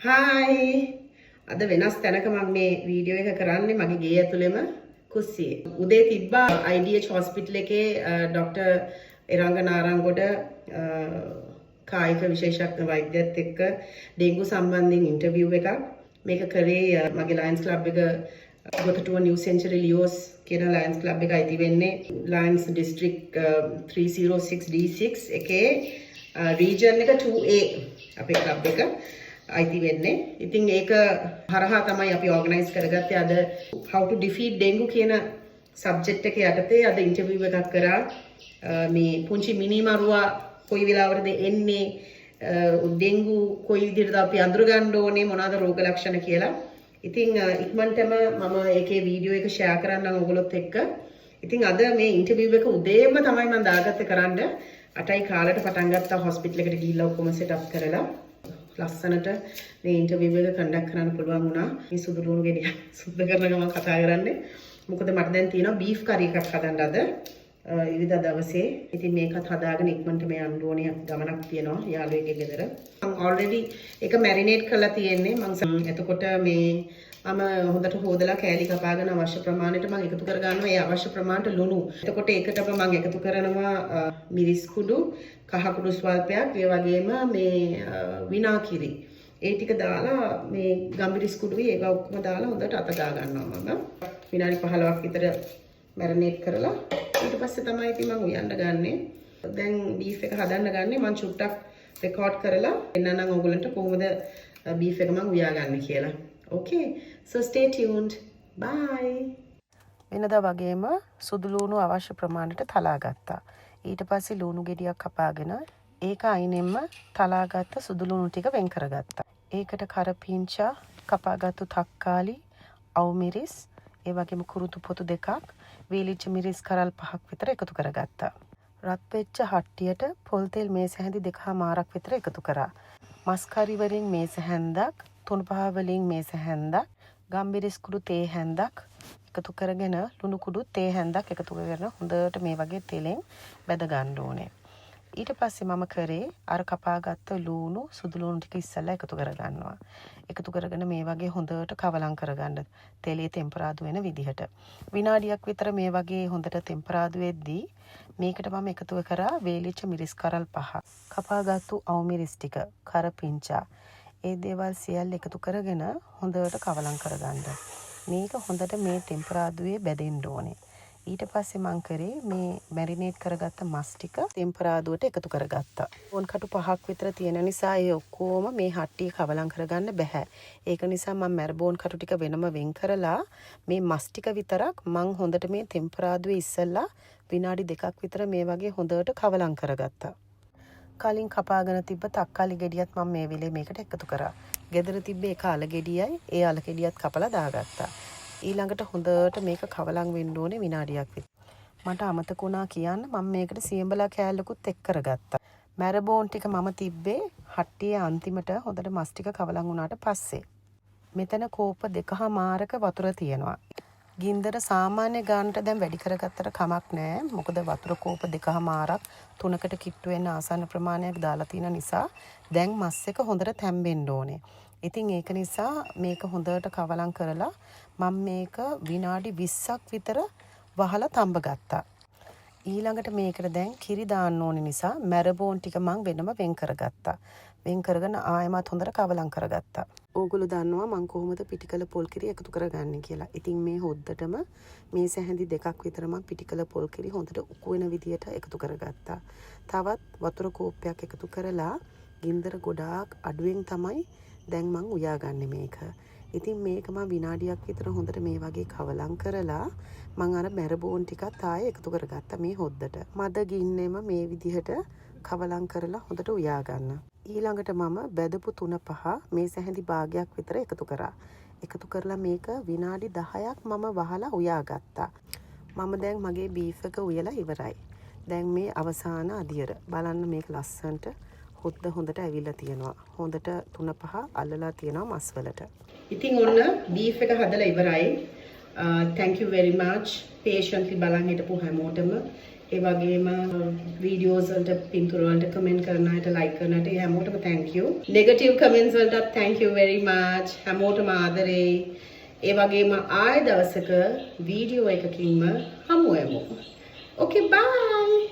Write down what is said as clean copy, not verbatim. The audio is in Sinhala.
හායි අද වෙනස් තැනක මම මේ වීඩියෝ එක කරන්නේ මගේ ගේ ඇතුළෙම කුස්සියේ. උදේ තිබ්බා IDH හොස්පිටල් එකේ ડોක්ටර් එරංග නාරංගොඩ කායික විශේෂඥ වෛද්‍යත් එක්ක ඩෙන්ගු සම්බන්ධයෙන් ඉන්ටර්විව් එකක්. මේක කරේ මගේ ලයන්ස් ක්ලබ් එක ගොතටුව නිව් සෙන්චරි ලියෝස් කියන ලයන්ස් ක්ලබ් එක අයිති වෙන්නේ ලයන්ස් ඩිස්ට්‍රික් 306D6 එකේ රීජන් එක 2A අපේ ක්ලබ් එක අයිති වෙන්නේ. ඉතින් ඒක හරහා තමයි අපි ඕගනයිස් කරගත්තේ අද how to defeat dengue කියන සබ්ජෙක්ට් එක යටතේ අද ඉන්ටර්විව් එකක් කරා. මේ පුංචි මිනිමරුවා කොයි වෙලාවටද එන්නේ, ඩෙන්ගු කොයි විදිහටද අපි අඳුර ගන්න ඕනේ, මොනවාද රෝග ලක්ෂණ කියලා. ඉතින් ඉක්මනටම මම ඒකේ වීඩියෝ එක ෂෙයා කරන්නම් ඔයගොල්ලොත් එක්ක. ඉතින් අද මේ ඉන්ටර්විව් එක උදේම තමයි මම දාගත්තේ කරන්න. 8යි කාලට පටන් ගත්තා හොස්පිටල් එකට ගිහිල්ලා ඔක්කොම සෙට් අප් කරලා. ලස්සනට මේ ඉන්ටර්විව් එක කන්ඩක්ට් කරන්න පුළුවන් වුණා. මේ සුදු ලුණු ගෙඩිය සුද්ධ කරන ගමන් කතා කරන්නේ. මොකද මට දැන් තියෙනවා බීෆ් කරි එකක් හදන්න අද. ඉරිදා දවසේ. ඉතින් මේකත් හදාගෙන ඉක්මනට මේ යන්න ඕනේ ගමනක් තියෙනවා යාළුවෙක්ගේ ගෙදර. මම ඔල්රෙඩි ඒක මැරිනේට් කරලා තියෙන්නේ. මම එතකොට මේ මම හොඳට හොදලා කෑලි කපාගෙන අවශ්‍ය ප්‍රමාණයට මම එකතු කර ගන්නවා. ඒ අවශ්‍ය ප්‍රමාණයට ලුණු. එතකොට ඒකටම මම එකතු කරනවා මිරිස් කුඩු, කහ කුඩු ස්වල්පයක්, ඒ වගේම මේ විනාකිරි. ඒ ටික දාලා මේ ගම්මිරිස් කුඩුයි ඒක ඔක්කොම දාලා හොඳට අත ගා ගන්නවා මම. විනාඩි 15ක් විතර මැරිනේට් කරලා ඊට පස්සේ තමයි ඉතින් මම උයන්න ගන්නෙ. දැන් බීෆ් එක හදන්න ගන්නෙ. මම චුට්ටක් රෙකෝඩ් කරලා එන්නනම් ඔයගලන්ට කොහොමද බීෆ් එක මම උයාගන්නේ කියලා. Okay, so stay tuned. Bye. වෙනදා වගේම සුදු ලුණු අවශ්‍ය ප්‍රමාණයට තලා ගත්තා. ඊට පස්සේ ලුණු ගෙඩියක් කපාගෙන ඒක අයිනෙන්ම තලාගත්ත සුදු ලුණු ටික වෙන් කරගත්තා. ඒකට කරපිංචා, කපාගත්තු තක්කාලි, අවු මිරිස්, ඒ වගේම කුරුතු පොතු දෙකක්, වීලිච්ච මිරිස් කරල් 5ක් විතර එකතු කරගත්තා. රත් වෙච්ච හට්ටියට පොල් තෙල් මේස හැඳි 2මාරක් විතර එකතු කරා. මස් කරි වලින් මේස හැන්දක්, තුන් පහ වලින් මේස හැන්දක්, ගම්බිරිස් කුඩු තේ හැන්දක් එකතු කරගෙන ලුණු කුඩු තේ හැන්දක් එකතු කරගෙන හොඳට මේ වගේ තෙලෙන් බැද ගන්න ඕනේ. ඊට පස්සේ මම කරේ අර කපාගත්ත ලුණු සුදු ලුණු ටික ඉස්සෙල්ලා එකතු කරගන්නවා. එකතු කරගෙන මේ වගේ හොඳට කවලම් කරගන්න තෙලේ ටෙම්පරාදු වෙන විදිහට. විනාඩියක් විතර මේ වගේ හොඳට ටෙම්පරාදු වෙද්දී මේකට මම එකතු කරා වේලිච්ච මිරිස් කරල් 5, කපාගත්තු අවු මිරිස් ටික, කරපිංචා, ඒ දේවල් සියල්ල එකතු කරගෙන හොඳට කවලම් කරගන්න. මේක හොඳට මේ ටෙම්පරාදුවේ බැදෙන්න ඕනේ. ඊට පස්සේ මං කරේ මේ මැරිනේට් කරගත්ත මස් ටික ටෙම්පරාදුවට එකතු කරගත්තා. බෝන් කටු 5ක් විතර තියෙන නිසා ඒ ඔක්කොම මේ හට්ටිය කවලම් කරගන්න බෑ. ඒක නිසා මම මැරබෝන් කටු ටික වෙනම වෙන් කරලා මේ මස් ටික විතරක් මං හොඳට මේ ටෙම්පරාදුවේ ඉස්සෙල්ලා විනාඩි 2ක් විතර මේ වගේ හොඳට කවලම් කරගත්තා. කලින් කපාගෙන තිබ්බ තක්කාලි ගෙඩියත් මම මේ වෙලේ මේකට එකතු කරා. ගෙදර තිබ්බ එක අල ගෙඩියයි ඒ අල ගෙඩියත් කපලා දාගත්තා. ඊළඟට හොඳට මේක කවලම් වෙන්න ඕනේ විනාඩියක් විතර. මට අමතක වුණා කියන්න මම මේකට සියඹලා කෑල්ලකුත් එක් කරගත්තා. මැරබෝන් ටික මම තිබ්බේ හට්ටියේ අන්තිමට හොඳට මස් ටික කවලම් වුණාට පස්සේ. මෙතන කෝප 2මාරක වතුර තියෙනවා. ගින්දර සාමාන්‍ය ගානට දැන් වැඩි කරගත්තට කමක් නැහැ. මොකද වතුර කෝප 2මාරක් 3කට කිට්ටු වෙන ආසන්න ප්‍රමාණයක් දාලා තියෙන නිසා දැන් මස් එක හොඳට තැම්බෙන්න ඕනේ. ඉතින් ඒක නිසා මේක හොඳට කවලම් කරලා මම මේක විනාඩි 20ක් විතර වහලා තඹ ගත්තා. ඊළඟට මේකට දැන් කිරි දාන්න ඕනේ නිසා මැරබෝන් ටික මම වෙනම වෙන් කරගත්තා. වෙන් කරගෙන ආයෙමත් හොඳට කවලම් කරගත්තා. ඕගොල්ලෝ දන්නවා මම කොහොමද පිටිකල පොල් කිරි එකතු කරගන්නේ කියලා. ඉතින් මේ හොද්දටම මේ සැහැඳි 2ක් විතර මම පිටිකල පොල් කිරි හොඳට උකු වෙන විදියට එකතු කරගත්තා. තවත් වතුර කෝප්පයක් එකතු කරලා ගින්දර ගොඩාක් අඩුවෙන් තමයි දැන් මං උයාගන්නේ මේක. ඉතින් මේක මම විනාඩියක් විතර හොඳට මේ වගේ කවලම් කරලා මං අර මැරබෝන් ටිකත් ආයෙ එකතු කරගත්තා මේ හොද්දට. මද ගින්නෙම මේ විදිහට කවලම් කරලා හොඳට උයා ගන්න. ඊළඟට මම බෙදපු 3-5 මේ සැහැඳි භාගයක් විතර එකතු කරා. එකතු කරලා මේක විනාඩි 10ක් මම වහලා උයාගත්තා. මම දැන් මගේ බීෆ් එක උයලා ඉවරයි. දැන් මේ අවසාන අදියර බලන්න මේක ලස්සනට හොද්ද හොඳට ඇවිල්ලා තියෙනවා. හොඳට 3-5 අල්ලලා තියෙනවා මස් වලට. ඉතින් ඔන්න බීෆ් එක හදලා ඉවරයි. thank you very much patiently බලන් හිටපු හැමෝටම ඒ වගේම වීඩියෝස් වලට පින්තූර වලට කමෙන්ට් කරන අයට ලයික් කරන අයට හැමෝටම thank you. නෙගටිව් කමෙන්ට්ස් වලට thank you very much. හැමෝටම ආදරේ. ඒ වගේම ආය දවසක වීඩියෝ එකකින්ම හමු වෙමු. Okay bye.